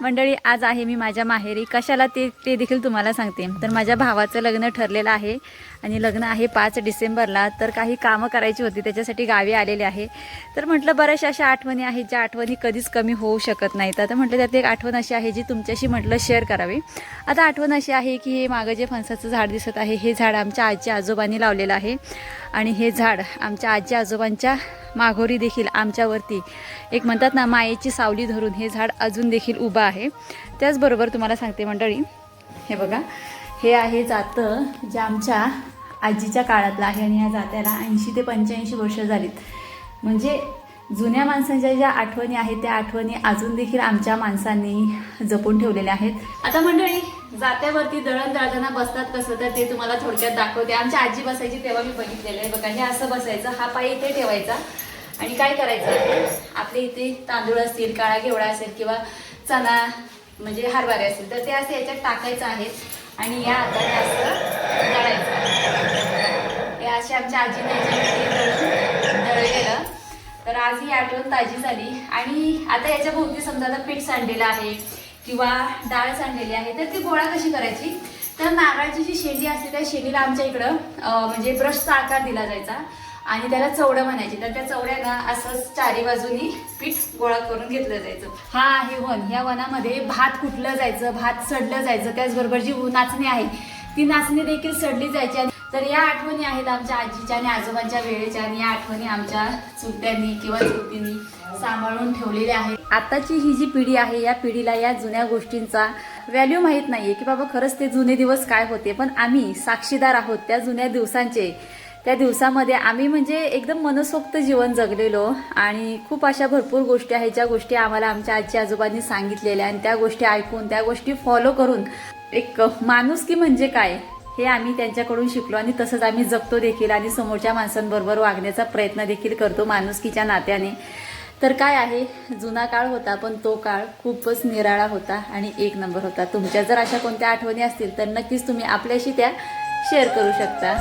मंडळी, आज आहे मी माझ्या माहेरी. कशाला ते देखील तुम्हाला सांगते. तर माझ्या भावाचं लग्न ठरलेलं आहे आणि लग्न आहे 5 डिसेंबरला. तर काही कामं करायची होती, त्याच्यासाठी गावी आलेले आहे. तर म्हटलं बऱ्याचशा अशा आठवणी आहेत ज्या आठवणी कधीच कमी होऊ शकत नाहीत. आता म्हटलं त्यात एक आठवण अशी आहे जी तुमच्याशी म्हटलं शेअर करावी. आता आठवण अशी आहे की हे मागं जे फणसाचं झाड दिसत आहे, हे झाड आमच्या आजी आजोबांनी लावलेलं आहे. आणि हे झाड आमच्या आजी आजोबांच्या माघोरी देखील आमच्यावरती एक म्हणतात ना मायेची सावली धरून हे झाड अजून देखील उभं आहे. त्याचबरोबर तुम्हाला सांगते मंडळी, हे बघा, हे आहे जातं जे आमच्या आजीच्या काळातलं आहे आणि या जात्याला 80 ते 85 वर्ष झालीत. म्हणजे जुन्या माणसांच्या ज्या आठवणी आहेत त्या आठवणी अजून देखील आमच्या माणसांनी जपून ठेवलेल्या आहेत. आता मंडळी, जात्यावरती दळण दळताना बसतात कसं, तर ते तुम्हाला थोडक्यात दाखवते. आमच्या आजी बसायची तेव्हा मी बघितलेलं आहे. बघा, हे असं बसायचं, हा पाय इथे ठेवायचा आणि काय करायचं, आपले इथे तांदूळ असतील, काळा घेवडा असेल किंवा चणा म्हणजे हरभरे असतील तर ते असं याच्यात टाकायचं आहे आणि या हाताने असं दळायचं. हे असे आमच्या आजीने दळलेलं. तर आज ही आठवण ताजी झाली. आणि आता याच्या भोवती समजा आता पीठ सांडलेलं आहे किंवा डाळ सांडलेली आहे, तर ती गोळा कशी करायची, तर नारळाची जी शेंडी असते त्या शेंडीला आमच्या इकडं म्हणजे ब्रशचा आकार दिला जायचा आणि त्याला चवडं म्हणायचे. तर त्या चवड्याला असंच चारी बाजूनी पीठ गोळा करून घेतलं जायचं. हा आहे वन. या वनामध्ये भात कुटलं जायचं, भात सडलं जायचं. त्याचबरोबर जी नाचणी आहे ती नाचणी देखील सडली जायची. तर या आठवणी आहेत आमच्या आजीच्या आणि आजोबांच्या वेळेच्या, आणि या आठवणी आमच्या चुलत्यांनी किंवा चुलतींनी सांभाळून ठेवलेल्या आहेत. आताची ही जी पिढी आहे या पिढीला या जुन्या गोष्टींचा व्हॅल्यू माहीत नाहीये की बाबा खरंच ते जुने दिवस काय होते. पण आम्ही साक्षीदार आहोत त्या जुन्या दिवसांचे. त्या दिवसामध्ये आम्ही म्हणजे एकदम मनसोक्त जीवन जगलेलो आणि खूप अशा भरपूर गोष्टी आहेत ज्या गोष्टी आम्हाला आमच्या आजी आजोबांनी सांगितलेल्या, आणि त्या गोष्टी ऐकून त्या गोष्टी फॉलो करून एक माणुसकी म्हणजे काय हे आम्ही त्यांच्याकडून शिकलो आणि तसंच आम्ही जगतो देखील आणि समोरच्या माणसांबरोबर वागण्याचा प्रयत्न देखील करतो माणुसकीच्या नात्याने. तर काय आहे, जुना काळ होता पण तो काळ खूपच निराळा होता आणि एक नंबर होता. तुमच्या जर अशा कोणत्या आठवणी असतील तर नक्कीच तुम्ही आपल्याशी त्या शेअर करू शकता.